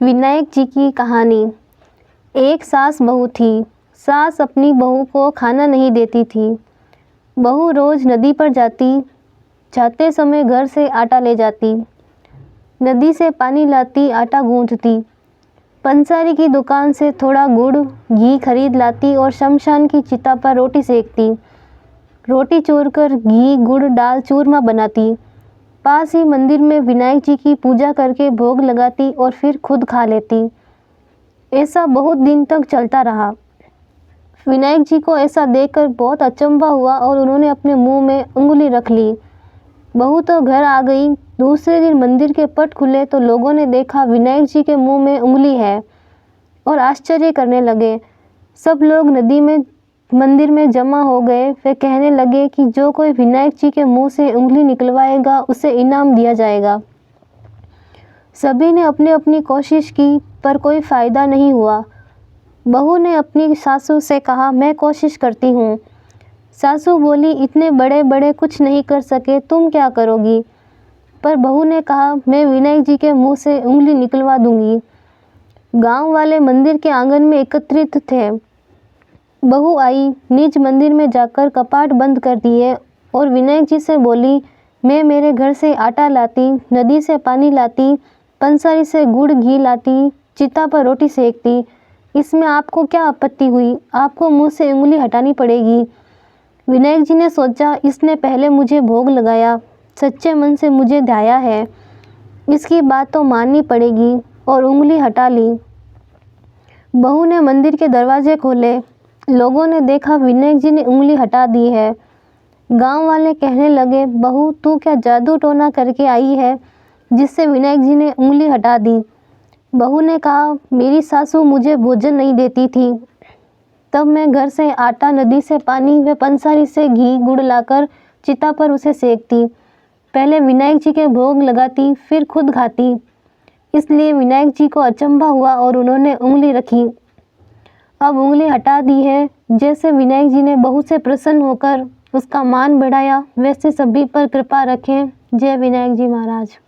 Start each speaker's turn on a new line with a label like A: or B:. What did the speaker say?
A: विनायक जी की कहानी। एक सास बहू थी। सास अपनी बहू को खाना नहीं देती थी। बहू रोज़ नदी पर जाते समय घर से आटा ले जाती, नदी से पानी लाती, आटा गूंथती, पंसारी की दुकान से थोड़ा गुड़ घी खरीद लाती और शमशान की चिता पर रोटी सेकती। रोटी चूरकर घी गुड़ डाल चूरमा बनाती। पास ही मंदिर में विनायक जी की पूजा करके भोग लगाती और फिर खुद खा लेती। ऐसा बहुत दिन तक चलता रहा। विनायक जी को ऐसा देखकर बहुत अचंभा हुआ और उन्होंने अपने मुंह में उंगली रख ली। बहू तो घर आ गई। दूसरे दिन मंदिर के पट खुले तो लोगों ने देखा विनायक जी के मुंह में उंगली है और आश्चर्य करने लगे। सब लोग मंदिर में जमा हो गए। वे कहने लगे कि जो कोई विनायक जी के मुंह से उंगली निकलवाएगा उसे इनाम दिया जाएगा। सभी ने अपनी अपनी कोशिश की पर कोई फ़ायदा नहीं हुआ। बहू ने अपनी सासू से कहा, मैं कोशिश करती हूँ। सासू बोली, इतने बड़े बड़े कुछ नहीं कर सके, तुम क्या करोगी? पर बहू ने कहा, मैं विनायक जी के मुंह से उंगली निकलवा दूंगी। गांव वाले मंदिर के आंगन में एकत्रित थे। बहू आई, निज मंदिर में जाकर कपाट बंद कर दिए और विनायक जी से बोली, मैं मेरे घर से आटा लाती, नदी से पानी लाती, पंसारी से गुड़ घी लाती, चिता पर रोटी सेकती। इसमें आपको क्या आपत्ति हुई? आपको मुंह से उंगली हटानी पड़ेगी। विनायक जी ने सोचा, इसने पहले मुझे भोग लगाया, सच्चे मन से मुझे ध्याया है, इसकी बात तो माननी पड़ेगी, और उंगली हटा ली। बहू ने मंदिर के दरवाजे खोले। लोगों ने देखा विनायक जी ने उंगली हटा दी है। गांव वाले कहने लगे, बहू तू क्या जादू टोना करके आई है जिससे विनायक जी ने उंगली हटा दी? बहू ने कहा, मेरी सासू मुझे भोजन नहीं देती थी, तब मैं घर से आटा, नदी से पानी व पंसारी से घी गुड़ लाकर चिता पर उसे सेकती। पहले विनायक जी के भोग लगाती, फिर खुद खाती। इसलिए विनायक जी को अचंभा हुआ और उन्होंने उंगली रखी। अब उंगली हटा दी है। जैसे विनायक जी ने बहू से प्रसन्न होकर उसका मान बढ़ाया, वैसे सभी पर कृपा रखें। जय विनायक जी महाराज।